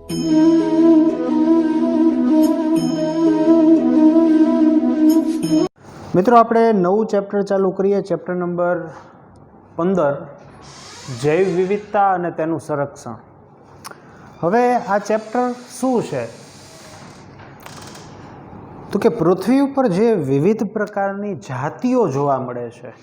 મિત્રો આપણે નવું ચેપ્ટર ચાલુ કરીએ, ચેપ્ટર નંબર 15, જૈવ વિવિધતા અને તેનું સંરક્ષણ. હવે આ ચેપ્ટર શું છે તો કે પૃથ્વી ઉપર જે વિવિધ પ્રકારની જાતિઓ જોવા મળે છે,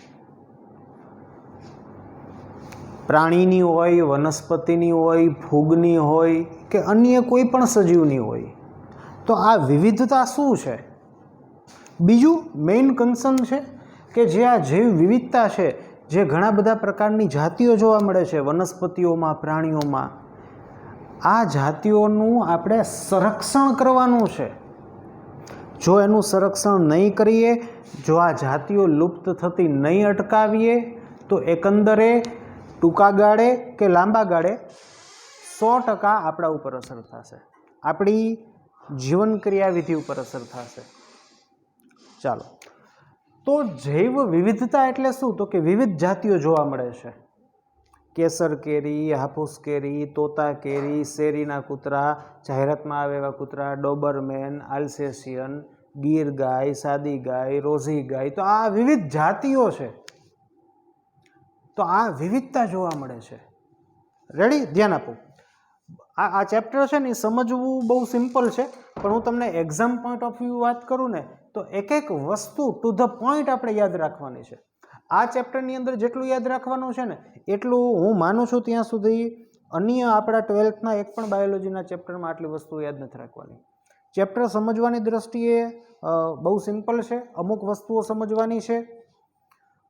પ્રાણીની હોય, વનસ્પતિની હોય, ફૂગની હોય કે અન્ય કોઈ પણ સજીવની હોય, તો આ વિવિધતા શું છે? બીજું મેઇન કન્સર્ન છે કે જે આ જૈવ વિવિધતા છે, જે ઘણા બધા પ્રકારની જાતિઓ જોવા મળે છે વનસ્પતિઓમાં, પ્રાણીઓમાં, આ જાતિઓનું આપણે સંરક્ષણ કરવાનું છે. જો એનું સંરક્ષણ નહીં કરીએ, જો આ જાતિઓ લુપ્ત થતી નહીં અટકાવીએ, તો એકંદરે ટૂંકા ગાળે કે લાંબા ગાળે 100% આપણા ઉપર અસર થશે, આપણી જીવન ક્રિયાવિધિ ઉપર અસર થશે. ચાલો, તો જૈવ વિવિધતા એટલે શું? તો કે વિવિધ જાતિઓ જોવા મળે છે. કેસર કેરી, હાફૂસ કેરી, તોતા કેરી, શેરીના કૂતરા, જાહેરાતમાં આવે એવા કૂતરા, ડોબરમેન, આલ્સેશિયન, ગીર ગાય, સાદી ગાય, રોઝી ગાય, તો આ વિવિધ જાતિઓ છે. તો આ વિવિધતા જોવા મળે છે. રેડી? ધ્યાન આપો. આ ચેપ્ટર છે ને એ સમજવું બહુ સિમ્પલ છે, પણ હું તમને એક્ઝામ પોઈન્ટ ઓફ વ્યૂ વાત કરું ને તો એક એક વસ્તુ ટુ ધ પોઈન્ટ આપણે યાદ રાખવાની છે. આ ચેપ્ટરની અંદર જેટલું યાદ રાખવાનું છે ને એટલું હું માનું છું ત્યાં સુધી અન્ય આપણા 12થના એક પણ બાયોલોજીના ચેપ્ટરમાં આટલી વસ્તુ યાદ નથી રાખવાની. ચેપ્ટર સમજવાની દ્રષ્ટિએ બહુ સિમ્પલ છે, અમુક વસ્તુઓ સમજવાની છે,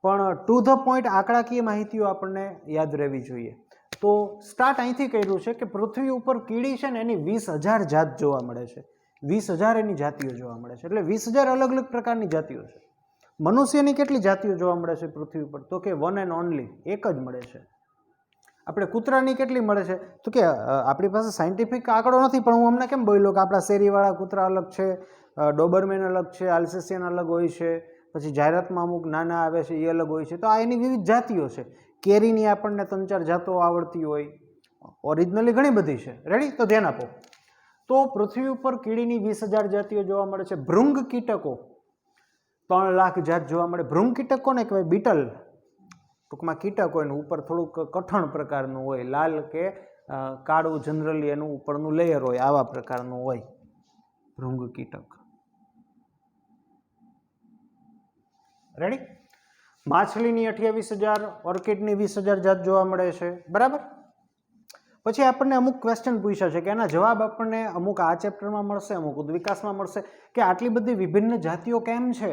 પણ ટુ ધ પોઈન્ટ આંકડાકીય માહિતીઓ આપણને યાદ રહેવી જોઈએ. તો સ્ટાર્ટ અહીંથી કર્યું છે કે પૃથ્વી ઉપર કીડી છે ને એની 20,000 જાત જોવા મળે છે. 20,000 એની જાતિઓ જોવા મળે છે, એટલે 20,000 અલગ અલગ પ્રકારની જાતિઓ છે. મનુષ્યની કેટલી જાતિઓ જોવા મળે છે પૃથ્વી ઉપર? તો કે વન એન્ડ ઓનલી એક જ મળે છે. આપણે કૂતરાની કેટલી મળે છે? તો કે આપણી પાસે સાયન્ટિફિક આંકડો નથી, પણ હું હમણાં કેમ બોલ્યો કે આપણા શેરીવાળા કૂતરા અલગ છે, ડોબરમેન અલગ છે, આલ્સેશિયન અલગ હોય છે, પછી જાહેરાતમાં અમુક નાના આવે છે એ અલગ હોય છે. તો આ એની વિવિધ જાતિઓ છે. કેરીની આપણને 3-4 જાતો આવડતી હોય, ઓરિજિનલી ઘણી બધી છે. રેડી? તો ધ્યાન આપો. તો પૃથ્વી ઉપર કીડીની 20,000 જાતિઓ જોવા મળે છે. ભૃંગ કીટકો 3 લાખ જાત જોવા મળે. ભૃંગ કીટક કોને કહેવાય? બીટલ, ટૂંકમાં કીટક હોય ને ઉપર થોડુંક કઠણ પ્રકારનું હોય, લાલ કે કાળું જનરલી એનું ઉપરનું લેયર હોય, આવા પ્રકારનું હોય ભૃંગ કીટક. રેડી? માછલીની 28,000, ઓર્કિડની 20,000 જાત જોવા મળે છે. બરાબર? પછી આપણને અમુક ક્વેશ્ચન પૂછ્યા છે કે એના જવાબ આપણને અમુક આ ચેપ્ટરમાં મળશે, અમુક ઉદ્વિકાસમાં મળશે કે આટલી બધી વિભિન્ન જાતિઓ કેમ છે?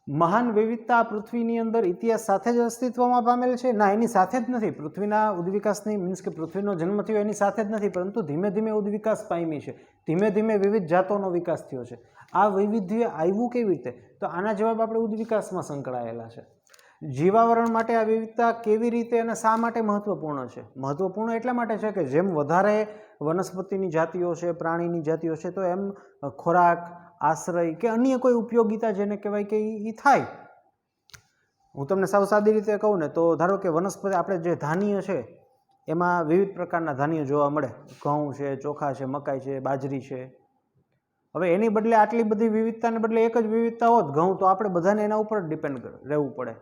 મહાન વિવિધતા પૃથ્વીની અંદર ઇતિહાસ સાથે જ અસ્તિત્વમાં પામેલ છે? ના, એની સાથે જ નથી. પૃથ્વીના ઉદ્વિકાસની મીન્સ કે પૃથ્વીનો જન્મ થયો એની સાથે જ નથી, પરંતુ ધીમે ધીમે ઉદ્વિકાસ પામી છે. ધીમે ધીમે વિવિધ જાતોનો વિકાસ થયો છે. આ વૈવિધ્ય આવ્યું કેવી રીતે? તો આના જવાબ આપણે ઉદ્વિકાસમાં સંકળાયેલા છે. જીવાવરણ માટે આ વિવિધતા કેવી રીતે અને શા માટે મહત્વપૂર્ણ છે? મહત્વપૂર્ણ એટલા માટે છે કે જેમ વધારે વનસ્પતિની જાતિઓ છે, પ્રાણીની જાતિઓ છે, તો એમ ખોરાક, આશ્રય કે અન્ય કોઈ ઉપયોગિતા જેને કહેવાય કે એ થાય. હું તમને સાવ સાદી રીતે કહું ને તો ધારો કે વનસ્પતિ, આપણે જે ધાન્ય છે એમાં વિવિધ પ્રકારના ધાન્ય જોવા મળે. ઘઉં છે, ચોખા છે, મકાઈ છે, બાજરી છે. હવે એની બદલે આટલી બધી વિવિધતાને બદલે એક જ વિવિધતા હોત ઘઉં, તો આપણે બધાને એના ઉપર ડિપેન્ડ રહેવું પડે.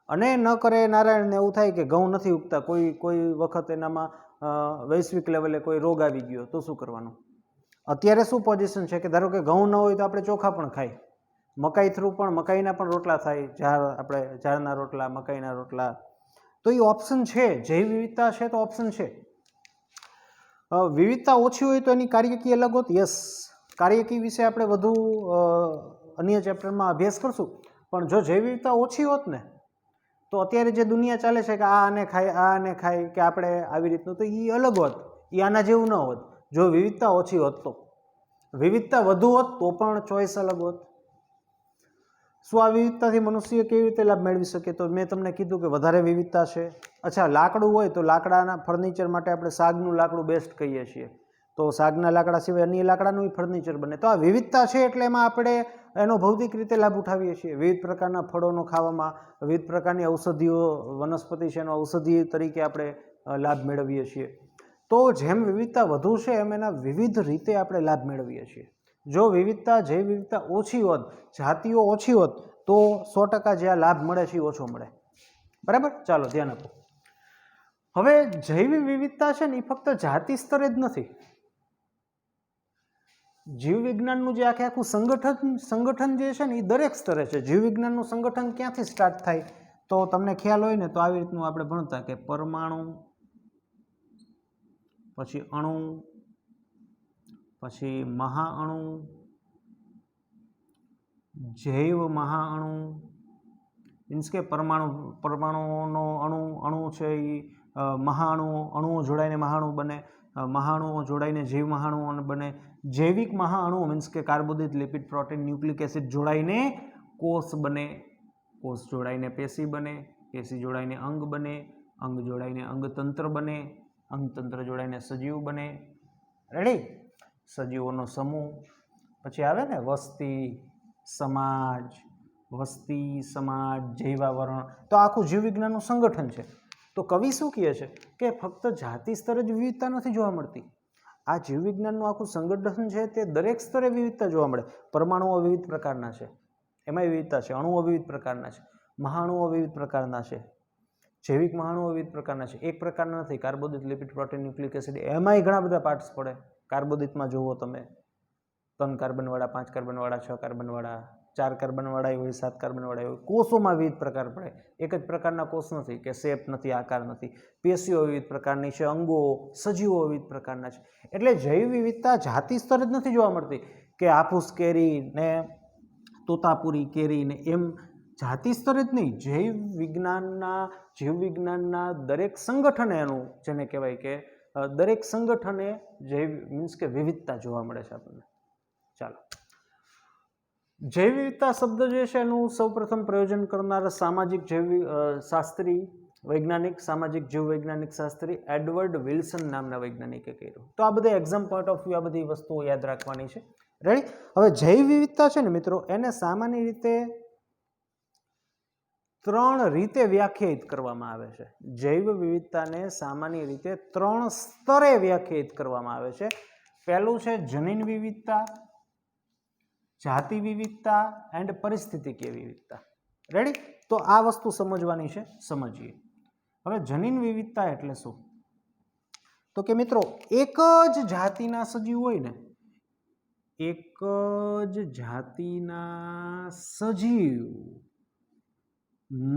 અને ન કરે નારાયણને એવું થાય કે ઘઉં નથી ઉગતા, કોઈ વખત એનામાં વૈશ્વિક લેવલે કોઈ રોગ આવી ગયો તો શું કરવાનું? અત્યારે શું પોઝિશન છે કે ધારો કે ઘઉં ન હોય તો આપણે ચોખા પણ ખાય, મકાઈ થ્રુ પણ મકાઈના પણ રોટલા થાય, આપણે ઝાડના રોટલા, મકાઈના રોટલા. તો એ ઓપ્શન છે. જૈવ વિવિધતા છે તો ઓપ્શન છે. વિવિધતા ઓછી હોય તો એની કાર્યકી અલગ હોત. યસ, કાર્યકી વિશે આપણે વધુ અન્ય ચેપ્ટરમાં અભ્યાસ કરશું. પણ જો જૈવ વિવિધતા ઓછી હોત ને તો અત્યારે જે દુનિયા ચાલે છે કે આ આને ખાય, આ આને ખાય, કે આપણે આવી રીતનું, તો એ અલગ હોત, એ આના જેવું ન હોત. જો વિવિધતા ઓછી હોત તો. વિવિધતા વધુ હોત તો પણ ચોઈસ અલગ હોત. શું આ વિવિધતાથી મનુષ્ય કેવી રીતે લાભ મેળવી શકે? તો મેં તમને કીધું કે વધારે વિવિધતા છે. અચ્છા, લાકડું હોય તો લાકડાના ફર્નિચર માટે આપણે સાગનું લાકડું બેસ્ટ કહીએ છીએ, તો સાગના લાકડા સિવાય અન્ય લાકડાનું ફર્નિચર બને. તો આ વિવિધતા છે એટલે એમાં આપણે એનો ભૌતિક રીતે લાભ ઉઠાવીએ છીએ. વિવિધ પ્રકારના ફળોનો ખાવામાં, વિવિધ પ્રકારની ઔષધિઓ, વનસ્પતિ છે એનો ઔષધિ તરીકે આપણે લાભ મેળવીએ છીએ. તો જેમ વિવિધતા વધુ છે એમ એના વિવિધ રીતે આપણે લાભ મેળવીએ છીએ. જો વિવિધતા જૈવ વિવિધતા ઓછી હોત, જાતિઓ ઓછી હોત, તો 100% જે આ લાભ મળે છે એ ઓછો મળે. બરાબર, ચાલો ધ્યાન આપો. હવે જૈવ વિવિધતા છે ને એ ફક્ત જાતિ સ્તરે જ નથી. જીવ વિજ્ઞાનનું જે આખું સંગઠન જે છે ને એ દરેક સ્તરે છે. જીવ વિજ્ઞાનનું સંગઠન ક્યાંથી સ્ટાર્ટ થાય? તો તમને ખ્યાલ હોય ને તો આવી રીતનું આપણે ભણતા કે પરમાણુ, પછી અણુ, પછી મહાઅણુ, જૈવ મહાઅણુ, મીન્સ કે પરમાણુનો અણુ છે એ અણુઓ જોડાઈને મહાઅણુ બને, મહાઅણુઓ જોડાઈને જૈવ મહાઅણુ બને, જૈવિક મહાઅણુ મીન્સ કે કાર્બોદિત, લિપિડ, પ્રોટીન, ન્યુક્લિક એસિડ જોડાઈને કોષ બને, કોષ જોડાઈને પેશી બને, પેશી જોડાઈને અંગ બને, અંગ જોડાઈને અંગતંત્ર બને, અંગતંત્ર જોડાઈને સજીવ બને. રેડી? સજીવોનો સમૂહ. પછી આવે ને વસ્તી, સમાજ, જૈવાવરણ. તો આખું જીવ વિજ્ઞાનનું સંગઠન છે. તો કવિ શું કહે છે કે ફક્ત જાતિ સ્તરે જ વિવિધતા નથી જોવા મળતી. આ જીવ વિજ્ઞાનનું આખું સંગઠન છે તે દરેક સ્તરે વિવિધતા જોવા મળે. પરમાણુઓ વિવિધ પ્રકારના છે, એમાંય વિવિધતા છે. અણુઓ વિવિધ પ્રકારના છે, મહાઅણુઓ વિવિધ પ્રકારના છે, જૈવિક મહાઅણુઓ વિવિધ પ્રકારના છે. એક પ્રકારના નથી. કાર્બોદિત, લિપિડ, પ્રોટીન, ન્યુક્લિક એસિડ એમાંય ઘણા બધા પાર્ટ્સ પડે. કાર્બોદિતમાં જુઓ તમે 3 કાર્બનવાળા, 5 કાર્બનવાળા, 6 કાર્બનવાળા, 4 કાર્બનવાળા હોય, 7 કાર્બનવાળા હોય. કોષોમાં વિવિધ પ્રકાર પડે. એક જ પ્રકારના કોષ નથી કે શેપ નથી, આકાર નથી. પેશીઓ વિવિધ પ્રકારની છે, અંગો, સજીવો વિવિધ પ્રકારના છે. એટલે જૈવ વિવિધતા જાતિ સ્તરે જ નથી જોવા મળતી કે હાફૂસ કેરી ને તોતાપુરી કેરી ને એમ જાતિ સ્તરે જ નહીં. જીવ વિજ્ઞાનના દરેક સંગઠને એનું જેને કહેવાય કે દરેક સંગઠને જૈવ મીન્સ કે વિવિધતા જોવા મળે છે આપણને. ચાલો, જૈવ વિવિધતા શબ્દ જે છે એનું સૌપ્રથમ પ્રયોજન કરનાર સામાજિક જીવ વૈજ્ઞાનિક શાસ્ત્રી એડવર્ડ વિલ્સન નામના વૈજ્ઞાનિકે કર્યું. તો આ બધા એક્ઝામ પોઈન્ટ ઓફ વ્યૂ આ બધી વસ્તુઓ યાદ રાખવાની છે. રેડી? હવે જૈવ વિવિધતા છે ને મિત્રો, એને સામાન્ય રીતે 3 રીતે વ્યાખ્યાયિત કરવામાં આવે છે. જૈવ વિવિધતાને સામાન્ય રીતે 3 સ્તરે વ્યાખ્યાયિત કરવામાં આવે છે. પહેલું છે જનીન વિવિધતા, જાતિ વિવિધતા એન્ડ પરિસ્થિતિકીય વિવિધતા. રેડી? તો આ વસ્તુ સમજવાની છે, સમજીએ. હવે જનીન વિવિધતા એટલે શું? તો કે મિત્રો, એક જ જાતિના સજીવ હોય ને, એક જ જાતિના સજીવ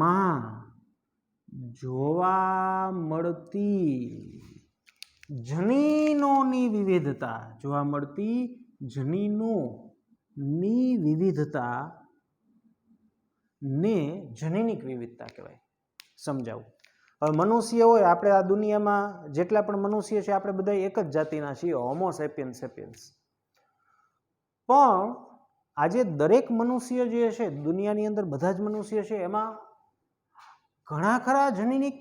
માં જોવા મળતી જનીનોની વિવિધતા, જોવા મળતી જનીનોની વિવિધતા ને જનીનિક વિવિધતા કહેવાય. સમજાવું. હવે મનુષ્ય હોય, આપણે આ દુનિયામાં જેટલા પણ મનુષ્ય છે આપણે બધા એક જ જાતિના છીએ, હોમો સેપિયન્સ સેપિયન્સ. પણ આજે દરેક મનુષ્ય જે છે દુનિયાની અંદર, બધા જ મનુષ્ય છે, એમાં ઘણા ખરા જનીનિક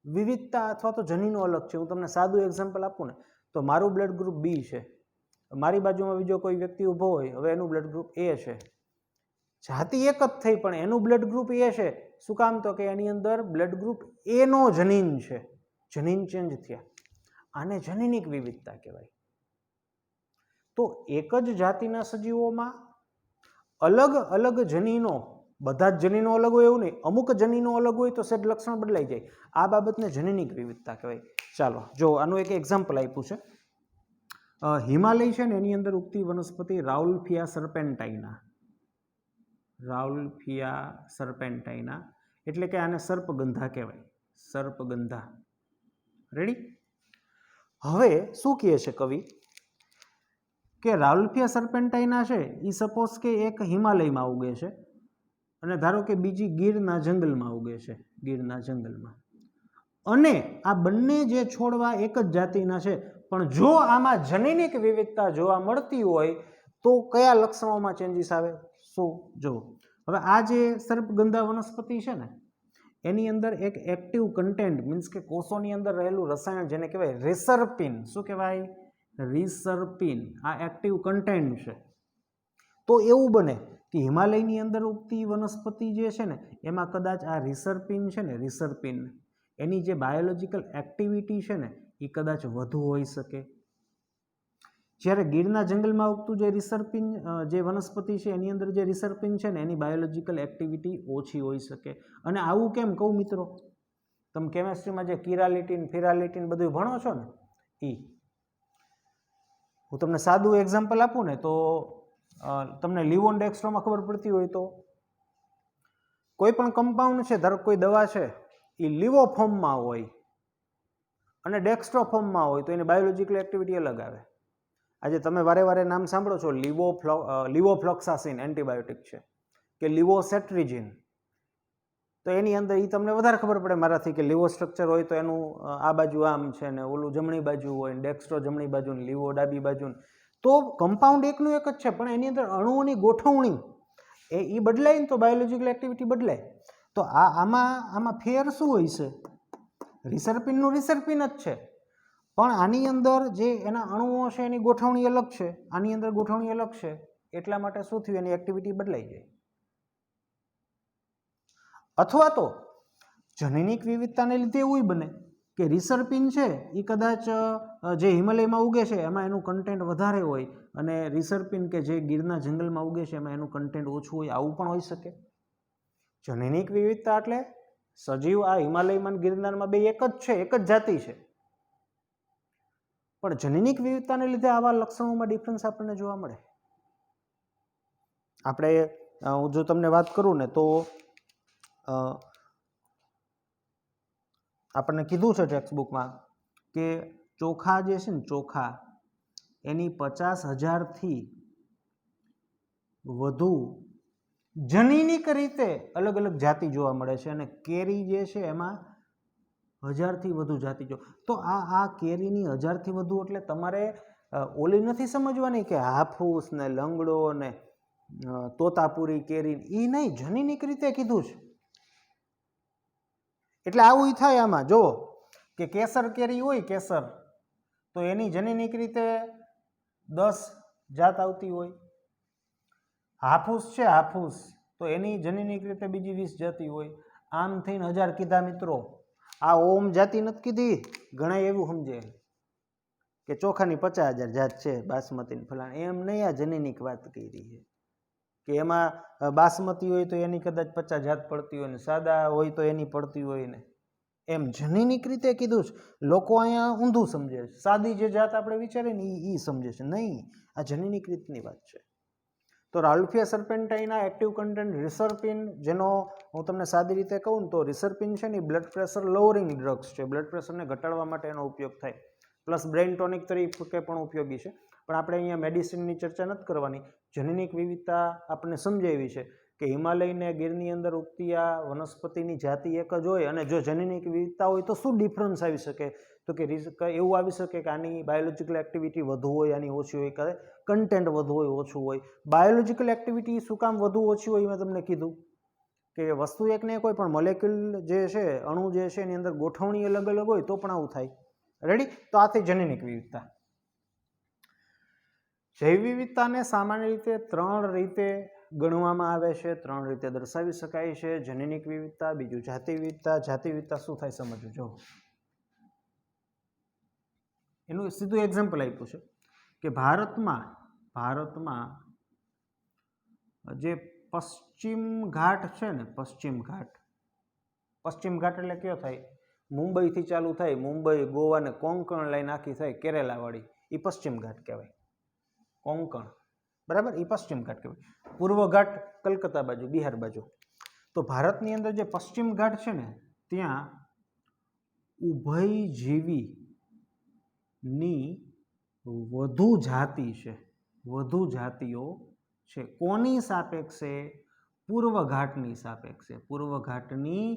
વિવિધતા અથવા તો જનીનો અલગ છે. હું તમને સાદું એક્ઝામ્પલ આપું ને તો મારું બ્લડ ગ્રુપ બી છે, મારી બાજુમાં બીજો કોઈ વ્યક્તિ ઊભો હોય, હવે એનું બ્લડ ગ્રુપ એ છે. જાતિ એક જ થઈ પણ એનું બ્લડ ગ્રુપ એ છે. શું કામ? તો કે એની અંદર બ્લડ ગ્રુપ એનો જનીન છે, જનીન ચેન્જ થયા. આને જનીનિક વિવિધતા કહેવાય. તો એક જ જાતિના સજીવોમાં અલગ અલગ જનીનો, બધા જ જનીનો અલગ હોય એવું નહીં, અમુક જનીનો અલગ હોય તો સેટ લક્ષણ બદલાઈ જાય. આ બાબતને જનીનિક વિવિધતા કહેવાય. ચાલો જો આનું એક એક્ઝામ્પલ આપ્યું છે. હિમાલય છે ને એની અંદર ઉગતી વનસ્પતિ રાઉલ્ફિયા સર્પેન્ટાઇના. રાઉલ્ફિયા સર્પેન્ટાઇના એટલે કે આને સર્પગંધા કહેવાય, સર્પગંધા. રેડી? હવે શું કહે છે કવિ કે રાઉલ્ફિયા સર્પેન્ટાઇના છે એ સપોઝ કે એક હિમાલયમાં ઉગે છે અને ધારો કે બીજી ગીરના જંગલમાં ઉગે છે, ગીરના જંગલમાં. અને આ બંને જે છોડવા એક જ જાતિના છે, પણ જો આમાં જનીનિક વિવિધતા જોવા મળતી હોય તો કયા લક્ષણોમાં ચેન્જીસ આવે? શું? જો હવે આ જે સર્પગંધા વનસ્પતિ છે ને એની અંદર એક એક્ટિવ કન્ટેન્ટ મીન્સ કે કોષોની અંદર રહેલું રસાયણ જેને કહેવાય રિસર્પિન. શું કહેવાય? રિસર્પિન. આ એક્ટિવ કન્ટેન્ટ છે. તો એવું બને કે હિમાલયની અંદર ઉગતી વનસ્પતિ જે છે ને એમાં કદાચ આ રિસર્પિન છે ને, રિસર્પિન એની જે બાયોલોજિકલ એક્ટિવિટી છે ને એ કદાચ વધુ હોઈ શકે. જ્યારે ગીરના જંગલમાં ઉગતું જે રિસર્પિન જે વનસ્પતિ છે એની અંદર જે રિસર્પિન છે ને એની બાયોલોજિકલ એક્ટિવિટી ઓછી હોઈ શકે. અને આવું કેમ કહું મિત્રો, તમે કેમેસ્ટ્રીમાં જે કિરાલિટીન ફિરાલિટીન બધું ભણો છો ને એ, હું તમને સાદું એક્ઝામ્પલ આપું ને તો તમને લિવોન ડેક્સ્ટ્રોમાં ખબર પડતી હોય તો કોઈ પણ કમ્પાઉન્ડ છે, ધારો કોઈ દવા છે એ લીવો ફોર્મમાં હોય અને ડેક્સ્ટ્રો ફોર્મમાં હોય તો એની બાયોલોજિકલ એક્ટિવિટી અલગ આવે. આજે તમે વારે વારે નામ સાંભળો છો લિવોફ્લોક્સાસિન એન્ટીબાયોટિક છે કે લિવોસેટ્રિજિન, તો એની અંદર એ તમને વધારે ખબર પડે મારાથી કે લીવો સ્ટ્રક્ચર હોય તો એનું આ બાજુ આમ છે ને ઓલું જમણી બાજુ હોય, ડેક્સ્ટ્રો જમણી બાજુ ને લીવો ડાબી બાજુ. તો કમ્પાઉન્ડ એકનું એક જ છે પણ એની અંદર અણુઓની ગોઠવણી એ બદલાય ને તો બાયોલોજિકલ એક્ટિવિટી બદલાય. તો આમાં ફેર શું હોય છે? રિસર્પિનનું રિસર્પિન જ છે પણ આની અંદર જે એના અણુઓ છે એની ગોઠવણી અલગ છે, આની અંદર ગોઠવણી અલગ છે, એટલા માટે શું થયું એની એક્ટિવિટી બદલાઈ જાય. અથવા તો જનીનિક વિવિધતાને લીધે એવું બને કે રિસર્પિન છે એ કદાચ જે હિમાલયમાં ઉગે છે એમાં એનું કન્ટેન્ટ વધારે હોય અને રિસર્પિન કે જે ગીરના જંગલમાં ઉગે છે એમાં એનું કન્ટેન્ટ ઓછું હોય, આવું પણ હોઈ શકે. જનીનિક વિવિધતા એટલે સજીવ આ હિમાલયમાં ગિરનારમાં બે એક જ છે, એક જ જાતિ છે, પણ જનીનિક વિવિધતાને લીધે આવા લક્ષણોમાં ડિફરન્સ આપણને જોવા મળે. આપણે હું જો તમને વાત કરું ને તો આપણને કીધું છે ટેક્સ્ટબુકમાં કે ચોખા જે છે ને ચોખા એની 50,000થી વધુ જનીનિક રીતે અલગ અલગ જાતિ જોવા મળે છે અને કેરી જે છે એમાં 1000થી વધુ જાતિ જો. તો આ કેરીની 1000થી વધુ એટલે તમારે ઓલી નથી સમજવાની કે હાફૂસ ને લંગડો ને તોતાપુરી કેરી એ નહીં, જનીનિક રીતે કીધું છે. એટલે આવું થાય આમાં જો કે કેસર કેરી હોય, કેસર તો એની જનીનિક રીતે 10 જાત આવતી હોય. હાફૂસ છે હાફૂસ તો એની જનીનિક રીતે બીજી 20 જાતિ હોય. આમ થઈને 1000 કીધા મિત્રો. આ ઓમ જાતિ નથી કીધી. ઘણા એવું સમજે કે ચોખાની 50,000 જાત છે બાસમતી ફલાણ, એમ નહીં, આ જનીનિક વાત કરી છે કે એમાં બાસમતી હોય તો એની કદાચ 50 જાત પડતી હોય ને સાદા હોય તો એની પડતી હોય ને, એમ જનીનિક રીતે કીધું છે. લોકો અહીંયા ઊંધું સમજે છે, સાદી જે જાત આપણે વિચારીએ ને એ સમજે છે, નહીં, આ જનીનિક રીતની વાત છે. તો રાલ્ફિયા સર્પેન્ટાઇનના એક્ટિવ કન્ટેન્ટ રિસર્પિન, જેનો હું તમને સાદી રીતે કહું તો રિસર્પિન છે ને બ્લડ પ્રેશર લોવરિંગ ડ્રગ્સ છે, બ્લડ પ્રેશરને ઘટાડવા માટે એનો ઉપયોગ થાય, પ્લસ બ્રેઇન ટોનિક તરીકે પણ ઉપયોગી છે. પણ આપણે અહીંયા મેડિસિનની ચર્ચા નથી કરવાની. જનીનિક વિવિધતા આપણને સમજાવી છે કે હિમાલયને ગીરની અંદર ઉગતી આ વનસ્પતિની જાતિ એક જ હોય અને જો જનીનિક વિવિધતા હોય તો શું ડિફરન્સ આવી શકે? તો કે એવું આવી શકે કે આની બાયોલોજિકલ એક્ટિવિટી વધુ હોય, આની ઓછી હોય, કે કન્ટેન્ટ વધુ હોય ઓછું હોય. બાયોલોજિકલ એક્ટિવિટી શું કામ વધુ ઓછી હોય મેં તમને કીધું કે વસ્તુ એક ને એક હોય પણ મોલેક્યુલ જે છે, અણુ જે છે એની અંદર ગોઠવણી અલગ અલગ હોય તો પણ આવું થાય. રેડી? તો આ થઈ જનીનિક વિવિધતા. જૈવ વિવિધતાને સામાન્ય રીતે 3 રીતે ગણવામાં આવે છે, 3 રીતે દર્શાવી શકાય છે. જનીનિક વિવિધતા, બીજું જાતિ વિવિધતા. જાતિ વિવિધતા શું થાય સમજવું. જો એનું સીધું એક્ઝામ્પલ આપ્યું છે કે ભારતમાં જે પશ્ચિમ ઘાટ છે ને, પશ્ચિમ ઘાટ એટલે કયો થાય? મુંબઈથી ચાલુ થાય, મુંબઈ, ગોવા ને કોંકણ લાઈન આખી થાય કેરેલાવાળી, એ પશ્ચિમ ઘાટ કહેવાય. કોંકણ, બરાબર, એ પશ્ચિમ ઘાટ કહેવાય. પૂર્વ ઘાટ કલકત્તા બાજુ, બિહાર બાજુ. તો ભારતની અંદર જે પશ્ચિમ ઘાટ છે ને ત્યાં ઉભયજીવીની વધુ જાતિ છે, વધુ જાતિઓ છે. કોની સાપેક્ષે? પૂર્વ ઘાટની સાપેક્ષે, પૂર્વ ઘાટની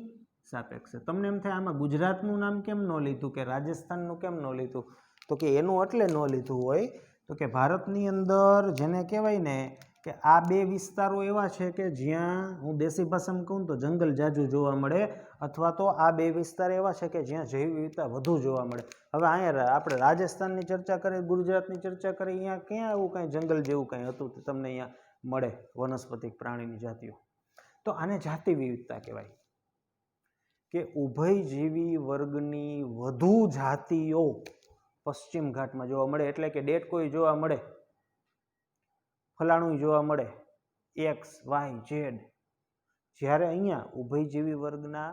સાપેક્ષે. તમને એમ થાય આમાં ગુજરાતનું નામ કેમ ન લીધું કે રાજસ્થાનનું કેમ ન લીધું? તો કે એનું એટલે ન લીધું હોય તો કે ભારતની અંદર જેને કહેવાય ને કે આ બે વિસ્તારો એવા છે કે જ્યાં, હું દેશી ભાષામાં કહું તો જંગલ જાજુ જોવા મળે, અથવા તો આ બે વિસ્તાર એવા છે કે જ્યાં જૈવ વિવિધતા વધુ જોવા મળે. હવે અહીંયા આપણે રાજસ્થાનની ચર્ચા કરીએ, ગુજરાતની ચર્ચા કરીએ, અહીંયા ક્યાં એવું કાંઈ જંગલ જેવું કાંઈ હતું તો તમને અહીંયા મળે વનસ્પતિ પ્રાણીની જાતિઓ. તો આને જાતિ વિવિધતા કહેવાય. કે ઉભયજીવી વર્ગની વધુ જાતિઓ પશ્ચિમ ઘાટમાં જોવા મળે, એટલે કે ડેટકોઈ જોવા મળે, ફલાણું જોવા મળે, એક્સ વાય ઝેડ, જ્યારે અહીંયા ઉભયજીવી વર્ગના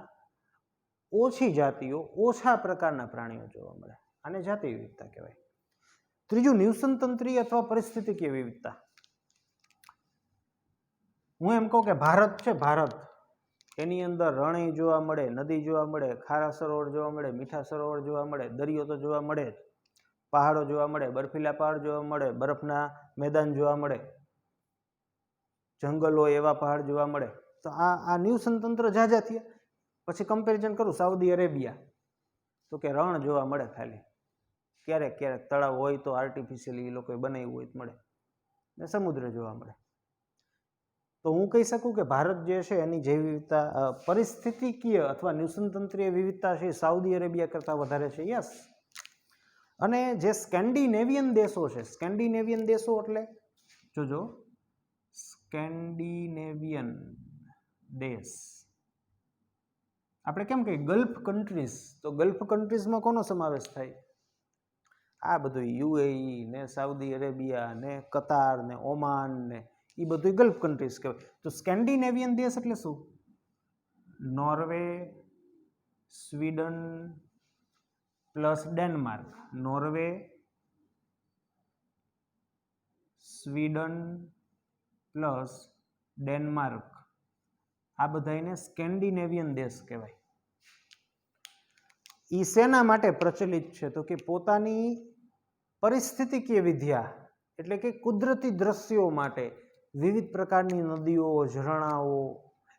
ઓછી જાતિઓ, ઓછા પ્રકારના પ્રાણીઓ જોવા મળે. આને જાતિ વિવિધતા કહેવાય. ત્રીજું નિવસનતંત્રીય અથવા પરિસ્થિતિકીય વિવિધતા. હું એમ કહું કે ભારત છે, ભારત એની અંદર રણેય જોવા મળે, નદી જોવા મળે, ખારા સરોવર જોવા મળે, મીઠા સરોવર જોવા મળે, દરિયો તો જોવા મળે જ, પહાડો જોવા મળે, બર્ફીલા પહાડ જોવા મળે, બરફના મેદાન જોવા મળે, જંગલો એવા પહાડ જોવા મળે. તો આ નિવસનતંત્ર ઝાઝા થયા. પછી કમ્પેરિઝન કરું સાઉદી અરેબિયા, તો કે રણ જોવા મળે ખાલી, ક્યારેક ક્યારેક તળાવ હોય તો આર્ટિફિશિયલી એ લોકોએ બનાવ્યું હોય તો મળે, ને સમુદ્ર જોવા મળે. તો હું કહી શકું કે ભારત જે છે એની જૈવ વિવિધતા પરિસ્થિતિકીય અથવા નિવસનતંત્રીય વિવિધતા છે સાઉદી અરેબિયા કરતાં વધારે છે. યસ. અને જે સ્કેન્ડિનેવિયન દેશો છે, સ્કેન્ડિનેવિયન દેશો એટલે જોજો, સ્કેન્ડિનેવિયન દેશ, આપણે કેમ કહીએ ગલ્ફ કન્ટ્રીઝ, તો ગલ્ફ કન્ટ્રીઝમાં કોનો સમાવેશ થાય? આ બધું યુએઈ ને સાઉદી અરેબિયા ને કતાર ને ઓમાન ને એ બધું ગલ્ફ કન્ટ્રીઝ કહેવાય. તો સ્કેન્ડિનેવિયન દેશ એટલે શું? Norway, Sweden plus Denmark, Norway, Sweden plus Denmark, આ બધાને સ્કેન્ડિનેવિયન દેશ કહેવાય. એ શેના માટે પ્રચલિત છે? તો કે પોતાની પરિસ્થિતિકીય વિદ્યા એટલે કે કુદરતી દ્રશ્યો માટે, વિવિધ પ્રકારની નદીઓ, ઝરણાઓ,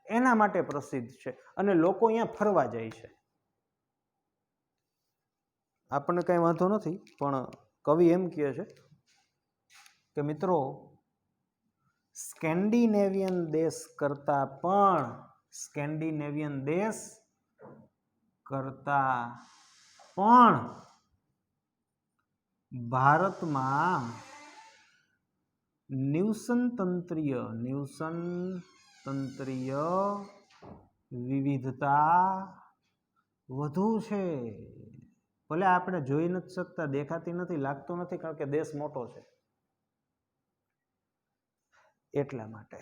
એના માટે પ્રસિદ્ધ છે અને લોકો અહીંયા ફરવા જાય છે. આપણને કંઈ વાંધો નથી, પણ કવિ એમ કહે છે કે મિત્રો સ્કેન્ડિનેવિયન દેશ કરતાં પણ, સ્કેન્ડિનેવિયન દેશ કરતાં પણ ભારતમાં નિવસનતંત્રીય વિવિધતા વધુ છે. ભલે આપણે જોઈ નથી શકતા, દેખાતી નથી, લાગતું નથી, કારણ કે દેશ મોટો છે એટલા માટે.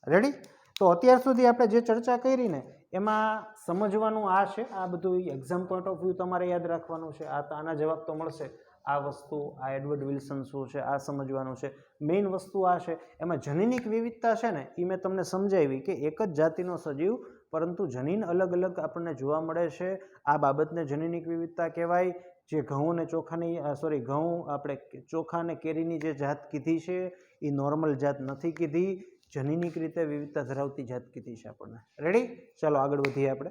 રેડી? તો અત્યાર સુધી આપણે જે ચર્ચા કરી ને એમાં સમજવાનું આ છે, આ બધું એક્ઝામ પોઈન્ટ ઓફ વ્યૂ તમારે યાદ રાખવાનું છે. આના જવાબ તો મળશે, આ વસ્તુ, આ એડવર્ડ વિલ્સન શું છે, આ સમજવાનું છે. મેઇન વસ્તુ આ છે. એમાં જનીનિક વિવિધતા છે ને, એ મેં તમને સમજાવી કે એક જ જાતિનો સજીવ પરંતુ જનીન અલગ અલગ આપણને જોવા મળે છે. આ બાબતને જનીનિક વિવિધતા કહેવાય. જે ઘઉં ને ચોખાની ઘઉં આપણે ચોખા ને કેરીની જે જાત કીધી છે એ નોર્મલ જાત નથી કીધી, જનીનિક રીતે વિવિધતા ધરાવતી જાત કીધી છે આપણને. રેડી? ચાલો આગળ વધીએ આપણે.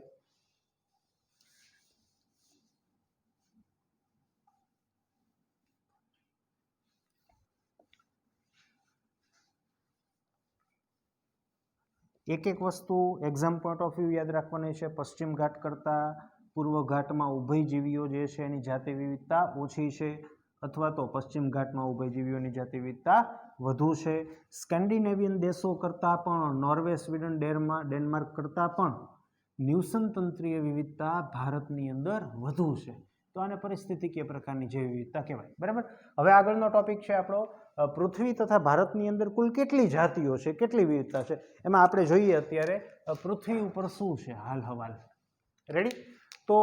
એક એક વસ્તુ એક્ઝામ પોઈન્ટ ઓફ વ્યૂ યાદ રાખવાની છે. પશ્ચિમ ઘાટ કરતાં પૂર્વ ઘાટમાં ઉભયજીવીઓ જે છે એની જાતિ વિવિધતા ઓછી છે, અથવા તો પશ્ચિમ ઘાટમાં ઉભયજીવીઓની જાતિ વિવિધતા વધુ છે. સ્કેન્ડિનેવિયન દેશો કરતાં પણ, નોર્વે, સ્વીડન, ડેનમાર્ક કરતાં પણ નિવસનતંત્રીય વિવિધતા ભારતની અંદર વધુ છે. તો આને પરિસ્થિતિકીય પ્રકારની જૈવ વિવિધતા કહેવાય. બરાબર? હવે આગળનો ટોપિક છે આપણો પૃથ્વી તથા ભારતની અંદર કુલ કેટલી જાતિઓ છે, કેટલી વિવિધતા છે. એમાં આપણે જોઈએ અત્યારે પૃથ્વી ઉપર શું છે હાલ હવાલ. રેડી? તો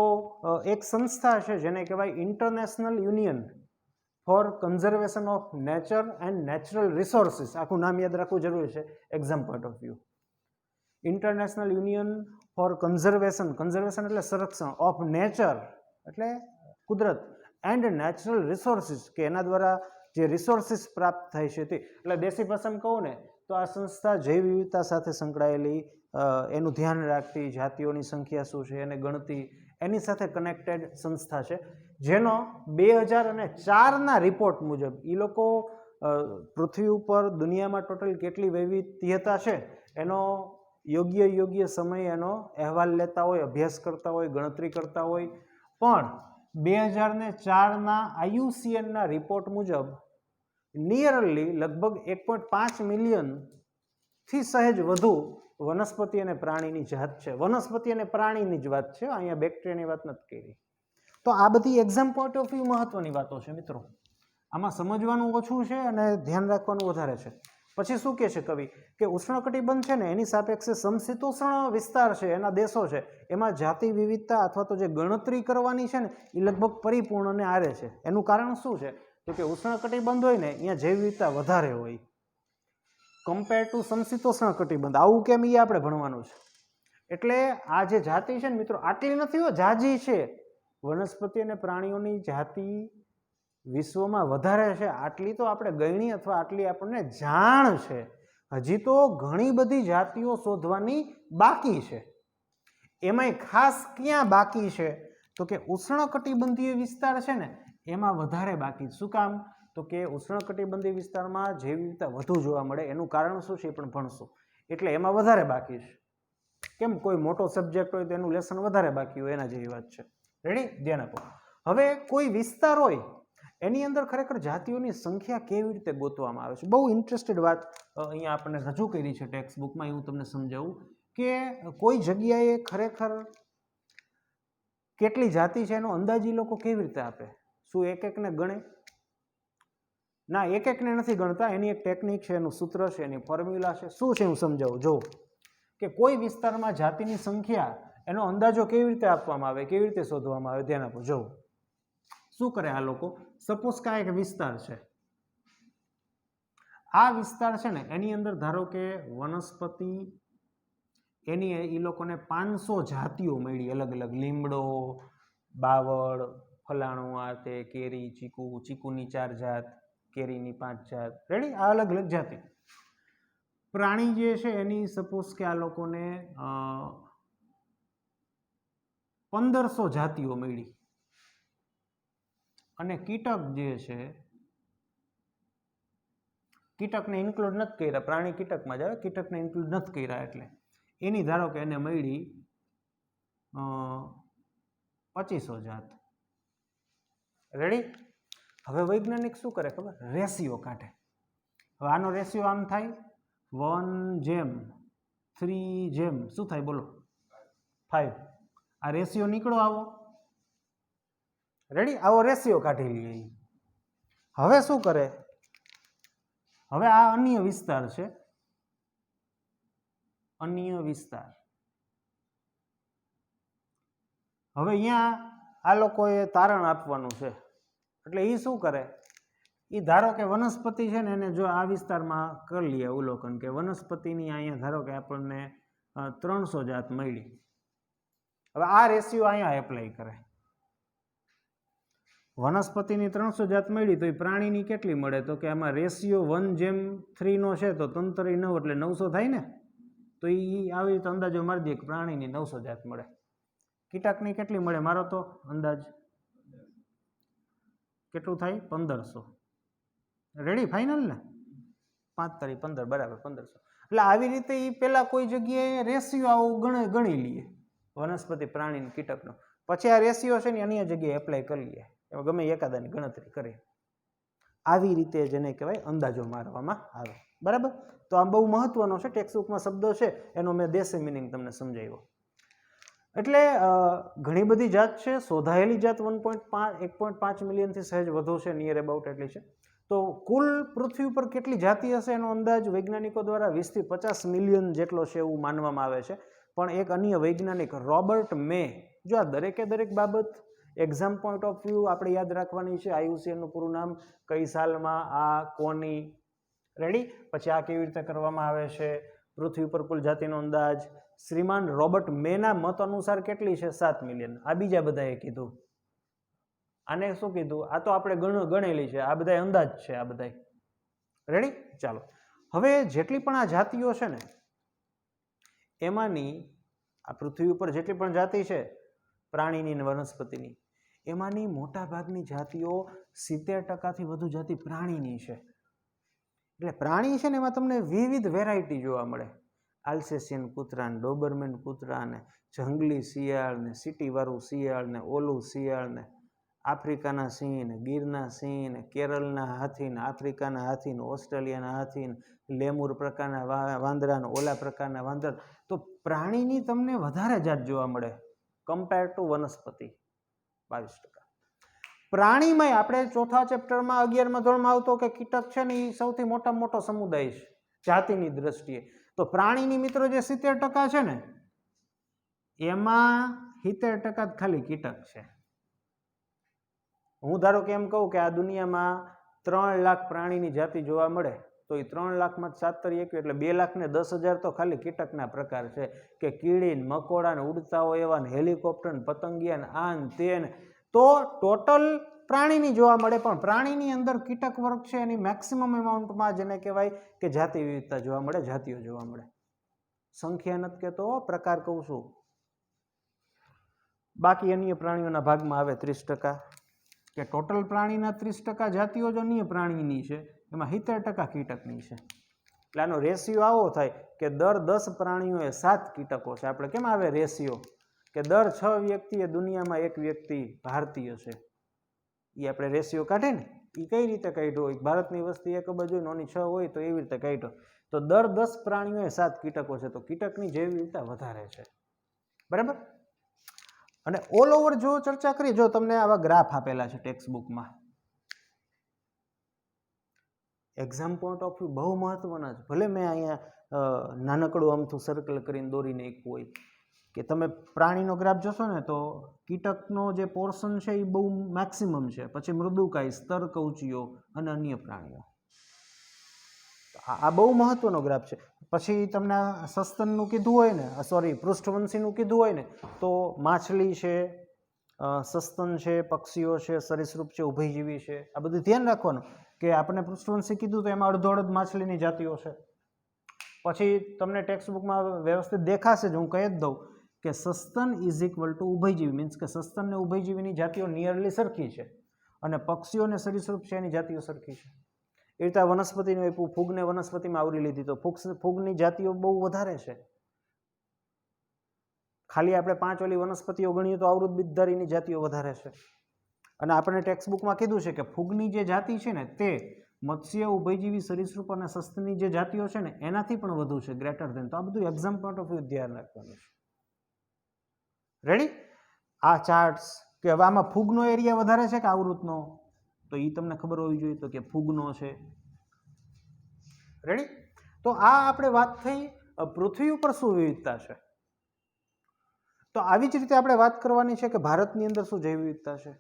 એક સંસ્થા છે જેને કહેવાય international union for conservation of nature and natural resources. આખું નામ યાદ રાખવું જરૂરી છે exam point of view. International union for conservation, conservation એટલે સંરક્ષણ, ઓફ નેચર એટલે કુદરત, એન્ડ નેચરલ રિસોર્સિસ કે એના દ્વારા જે રિસોર્સિસ પ્રાપ્ત થાય છે તે. એટલે દેશી ભાષામાં કહું ને તો આ સંસ્થા જૈવ વિવિધતા સાથે સંકળાયેલી, એનું ધ્યાન રાખતી, જાતિઓની સંખ્યા શું છે એને ગણતી, એની સાથે કનેક્ટેડ સંસ્થા છે. જેનો 2004ના રિપોર્ટ મુજબ એ લોકો પૃથ્વી ઉપર દુનિયામાં ટોટલ કેટલી વૈવિધ્યતા છે એનો યોગ્ય સમય એનો અહેવાલ લેતા હોય, અભ્યાસ કરતા હોય, ગણતરી કરતા હોય. પણ 2004ના IUCNના રિપોર્ટ મુજબ નિયરલી લગભગ 1.5 મિલિયનથી સહેજ વધુ વનસ્પતિ અને પ્રાણીની જાત છે. વનસ્પતિ અને પ્રાણીની જ વાત છે, અહીંયા બેક્ટેરિયાની વાત નથી કરી. તો આ બધી એક્ઝામ પોઈન્ટ ઓફ વ્યૂ મહત્વની વાતો છે મિત્રો. આમાં સમજવાનું ઓછું છે અને ધ્યાન રાખવાનું વધારે છે. પછી શું કહે છે કવિ કે ઉષ્ણકટિબંધ છે ને એની સાપેક્ષે સમશીતોષ્ણ વિસ્તાર છે, એના દેશો છે, એમાં જાતિ વિવિધતા અથવા તો જે ગણતરી કરવાની છે ને એ લગભગ પરિપૂર્ણ અને આરે છે. એનું કારણ શું છે તો કે ઉષ્ણકટિબંધ હોય ને અહીંયા જૈવ વિવિધતા વધારે હોય કમ્પેર ટુ સમશીતોષ્ણ કટિબંધ. આવું કેમ એ આપણે ભણવાનું છે. એટલે આ જે જાતિ છે ને મિત્રો આટલી નથી હો, જાજી છે. વનસ્પતિ અને પ્રાણીઓની જાતિ વિશ્વમાં વધારે છે. આટલી તો આપણે ગણી અથવા આટલી આપણને જાણ છે. હજી તો ઘણી બધી જાતિઓ શોધવાની બાકી છે. એમાંય ખાસ ક્યાં બાકી છે તો કે ઉષ્ણકટિબંધીય વિસ્તાર છે ને એમાં વધારે બાકી. શું કામ તો કે ઉષ્ણકટિબંધીય વિસ્તારમાં જૈવ વિવિધતા વધુ જોવા મળે. એનું કારણ શું છે એ પણ ભણશું. એટલે એમાં વધારે બાકી છે. કેમ કોઈ મોટો સબ્જેક્ટ હોય તો એનું લેસન વધારે બાકી હોય એના જેવી વાત છે. રેડી? ધ્યાન આપો. હવે કોઈ વિસ્તાર હોય એની અંદર ખરેખર જાતિઓની સંખ્યા કેવી રીતે ગોતવામાં આવે છે. બહુ ઇન્ટરેસ્ટેડ વાત અહીંયા આપણને રજૂ કરી છે ટેક્સ્ટ બુકમાં. હું તમને સમજાવું કે કોઈ જગ્યાએ ખરેખર કેટલી જાતિ છે એનો અંદાજ લોકો કેવી રીતે આપે. શું એક એકને ગણે? ના, એક એકને નથી ગણતા. એની એક ટેકનિક છે, એનું સૂત્ર છે, એની ફોર્મ્યુલા છે. શું છે હું સમજાવું. જો કે કોઈ વિસ્તારમાં જાતિની સંખ્યા એનો અંદાજો કેવી રીતે આપવામાં આવે, કેવી રીતે શોધવામાં આવે. ધ્યાન આપો. જો શું કરે આ લોકો, સપોઝ કે આ એક વિસ્તાર છે. આ વિસ્તાર છે ને એની અંદર ધારો કે વનસ્પતિ એની એ લોકોને 500 જાતિઓ મળી અલગ અલગ. લીમડો, બાવળ, ફલાણું, આ તે, કેરી, ચીકુ, ચીકુની 4 જાત, કેરીની 5 જાત. રેડી? આ અલગ અલગ જાતિ. પ્રાણી જે છે એની સપોઝ કે આ લોકોને 1500 જાતિઓ મળી. અને કીટક જે છે, કીટકને ઇન્ક્લુડ નથી કર્યા. પ્રાણી કીટકમાં જ આવે, કીટકને ઇન્ક્લુડ નથી કર્યા. એટલે એની ધારો કે એને મળી 2500 જાત. રેડી? હવે વૈજ્ઞાનિક શું કરે ખબર? રેશિયો કાઢે. હવે આનો રેશિયો આમ થાય 1:3 શું થાય બોલો? 5. આ રેશિયો નીકળો આવો. રેડી? આવો રેશિયો કાઢી લઈએ. હવે શું કરે? હવે આ અન્ય વિસ્તાર છે, અન્ય વિસ્તાર. હવે અહીંયા આ લોકોએ તારણ આપવાનું છે. એટલે એ શું કરે? એ ધારો કે વનસ્પતિ છે ને એને જો આ વિસ્તારમાં કરી લઈએ અવલોકન કે વનસ્પતિની અહીંયા ધારો કે આપણને 300 જાત મળી. હવે આ રેશિયો અહીંયા એપ્લાય કરે. વનસ્પતિની 300 જાત મળી તો એ પ્રાણીની કેટલી મળે તો કે આમાં રેશિયો 1:3 નો છે તો તંતરી 9 એટલે 900 થાય ને. તો એ આવી રીતે અંદાજો મારી દે કે પ્રાણીની 900 જાત મળે. કીટકની કેટલી મળે? મારો તો અંદાજ કેટલું થાય? 1500. રેડી? ફાઇનલ ને? 5×15 બરાબર 1500. એટલે આવી રીતે એ પેલા કોઈ જગ્યાએ રેશિયો આવું ગણી લઈએ વનસ્પતિ, પ્રાણી, કીટકનો. પછી આ રેશિયો છે ને અન્ય જગ્યાએ એપ્લાય કરી લઈએ. એમાં ગમે એકાદાની ગણતરી કરીએ. આવી રીતે જેને કહેવાય અંદાજો મારવામાં આવે. બરાબર? તો આ બહુ મહત્વનો છે. ટેક્સ્ટબુકમાં શબ્દો છે એનો મેં દેશી મિનિંગ તમને સમજાવ્યો. એટલે ઘણી બધી જાત છે. શોધાયેલી જાત 1.5 મિલિયનથી સહેજ વધુ છે, નિયર અબાઉટ એટલી છે. તો કુલ પૃથ્વી ઉપર કેટલી જાતિ હશે એનો અંદાજ વૈજ્ઞાનિકો દ્વારા 20 થી 50 મિલિયન જેટલો છે એવું માનવામાં આવે છે. પણ એક અન્ય વૈજ્ઞાનિક રોબર્ટ મે, જો આ દરેકે દરેક બાબત એક્ઝામ પોઈન્ટ ઓફ વ્યૂ આપણે યાદ રાખવાની છે. IUCN નું પૂરું નામ, કઈ સાલમાં, આ કોની. રેડી? પછી આ કેવી રીતે કરવામાં આવે છે, પૃથ્વી ઉપર કુલ જાતિનો અંદાજ. શ્રીમાન રોબર્ટ મેના મત અનુસાર કેટલી છે? 7 મિલિયન. આ બીજા બધાએ કીધું. આને શું કીધું? આ તો આપણે ગણેલી છે. આ બધા અંદાજ છે. આ બધા. રેડી? ચાલો. હવે જેટલી પણ આ જાતિઓ છે ને એમાંની આ પૃથ્વી ઉપર જેટલી પણ જાતિ છે પ્રાણીની અને વનસ્પતિની, એમાંની મોટા ભાગની જાતિઓ 70% વધુ જાતિ પ્રાણીની છે. એટલે પ્રાણી છે ને એમાં તમને વિવિધ વેરાયટી જોવા મળે. આલ્સેશિયન કૂતરા ને, ડોબરમેન કૂતરા ને, જંગલી શિયાળ ને, સિટીવાળું શિયાળ ને, ઓલું શિયાળ ને, આફ્રિકાના સિંહ ને, ગીરના સિંહ ને, કેરળના હાથી ને, આફ્રિકાના હાથી ને, ઓસ્ટ્રેલિયાના હાથી ને, લેમુર પ્રકારના વાંદરા ને, ઓલા પ્રકારના વાંદરા. તો પ્રાણીની તમને વધારે જાત જોવા મળે કમ્પેર ટુ વનસ્પતિ 22%. પ્રાણીમાં આપણે ચોથા ચેપ્ટરમાં 11મા ધોરણમાં આવતો કે કીટક છે ને એ સૌથી મોટામાં મોટો સમુદાય છે જાતિની દ્રષ્ટિએ. તો પ્રાણીની મિત્રો જે 70% છે ને એમાં 70% જ ખાલી કીટક છે. હું ધારો કે એમ કહું કે આ દુનિયામાં 3 લાખ પ્રાણીની જાતિ જોવા મળે તો એ 3 લાખમાં 7 એટલે 2,10,000 તો ખાલી કીટકના પ્રકાર છે કે કીડી ને, મકોડા ને, ઉડતા હોય એવા ને, હેલિકોપ્ટર ને, પતંગિયા ને, આન તે ને. તો ટોટલ પ્રાણીની જોવા મળે પણ પ્રાણીની અંદર કીટક વર્ગ છે એની મેક્સિમમ એમાઉન્ટમાં જેને કહેવાય કે જાતિ વિવિધતા જોવા મળે, જાતિઓ જોવા મળે. સંખ્યા નથી કહેતો, પ્રકાર કહું છું. બાકી અન્ય પ્રાણીઓના ભાગમાં આવે 30%, કે ટોટલ પ્રાણીના 30% જાતિઓ જ અન્ય પ્રાણીની છે, એમાં 70% કીટકની છે. એટલે આનો રેશિયો આવો થાય કે દર 10 પ્રાણીઓએ 7 કીટકો છે. આપણે કેમ આવે રેશિયો કે દર 6 વ્યક્તિએ દુનિયામાં 1 વ્યક્તિ ભારતીય છે, એ આપણે રેશિયો કાઢે ને એ કઈ રીતે કાઢ્યો હોય? ભારતની વસ્તી 1 અબજ હોય, નોની 6 હોય તો એવી રીતે કાઢ્યો. તો દર 10 પ્રાણીઓએ 7 કીટકો છે, તો કીટકની જૈવ વિવિધતા વધારે છે. બરાબર. અને ઓલ ઓવર જો ચર્ચા કરીએ, જો તમને આવા ગ્રાફ આપેલા છે ટેક્સ્ટ બુકમાં, એક્ઝામ પોઈન્ટ ઓફ વ્યૂ બહુ મહત્વના છે. ભલે મેં અહીંયા નાનકડું અમથું સર્કલ કરીને દોરી નાખ્યું હોય કે તમે પ્રાણીનો ગ્રાફ જોશો ને તો કીટકનો જે પોર્શન છે એ બહુ મેક્સિમમ છે, પછી મૃદુકાય, સ્તરકવચીઓ અને અન્ય પ્રાણીઓ. આ બહુ મહત્વનો ગ્રાફ છે. પછી તમને સસ્તનનું કીધું હોય ને, સોરી પૃષ્ઠવંશીનું કીધું હોય ને તો માછલી છે, સસ્તન છે, પક્ષીઓ છે, સરીસૃપ છે, ઉભયજીવી છે, આ બધું ધ્યાન રાખવાનું કે આપણે પૃષ્ઠવંશી કીધું તો એમાં અડધો અડધ માછલીની જાતિઓ છે. પછી તમને ટેક્સ્ટ બુકમાં વ્યવસ્થિત દેખાશે જ, હું કહી જ દઉં કે સસ્તન ઇઝ ઇક્વલ ટુ ઉભયજીવી, મીન્સ કે સસ્તન ને ઉભયજીવીની જાતિઓ નિયરલી સરખી છે અને પક્ષીઓ અને સરીસૃપ છે એની જાતિઓ સરખી છે. એ રીતે વનસ્પતિનું આપ્યું, ફૂગને વનસ્પતિમાં આવરી લીધી તો ફૂગની જાતિઓ બહુ વધારે છે. ખાલી આપણે 5 ઓલી વનસ્પતિઓ ગણીએ તો આવૃત બીજધારીની જાતિઓ વધારે છે. અને આપણે ટેક્સ્ટ બુકમાં કીધું છે કે ફૂગની જે જાતિ છે ને તે મત્સ્ય, ઉભયજીવી, સરીસૃપ અને સસ્તનની જે જાતિઓ છે ને એનાથી પણ વધુ છે, ગ્રેટર ધેન. તો આ બધું એક્ઝામ પોઈન્ટ ઓફ વ્યૂ ધ્યાન રાખવાનું છે. રેડી? આ ચાર્ટ્સ કે હવે આમાં ફૂગનો એરિયા વધારે છે કે આવૃતનો, તો એ તમને ખબર હોવી જોઈએ તો કે ફૂગનો છે. રેડી? તો આ આપણે વાત થઈ પૃથ્વી ઉપર શું વિવિધતા છે. તો આવી જ રીતે આપણે વાત કરવાની છે કે ભારતની અંદર શું જૈવ વિવિધતા છે.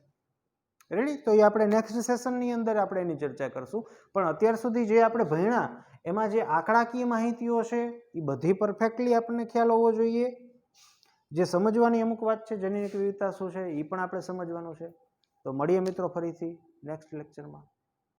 રેડી? તો એ આપણે નેક્સ્ટ સેશનની અંદર આપણે એની ચર્ચા કરશું. પણ અત્યાર સુધી જે આપણે ભણ્યા એમાં જે આંકડાકીય માહિતીઓ છે એ બધી પરફેક્ટલી આપણને ખ્યાલ હોવો જોઈએ. જે સમજવાની અમુક વાત છે, જૈવિક વિવિધતા શું છે એ પણ આપણે સમજવાનું છે. તો મળીએ મિત્રો ફરીથી નેક્સ્ટ લેક્ચરમાં.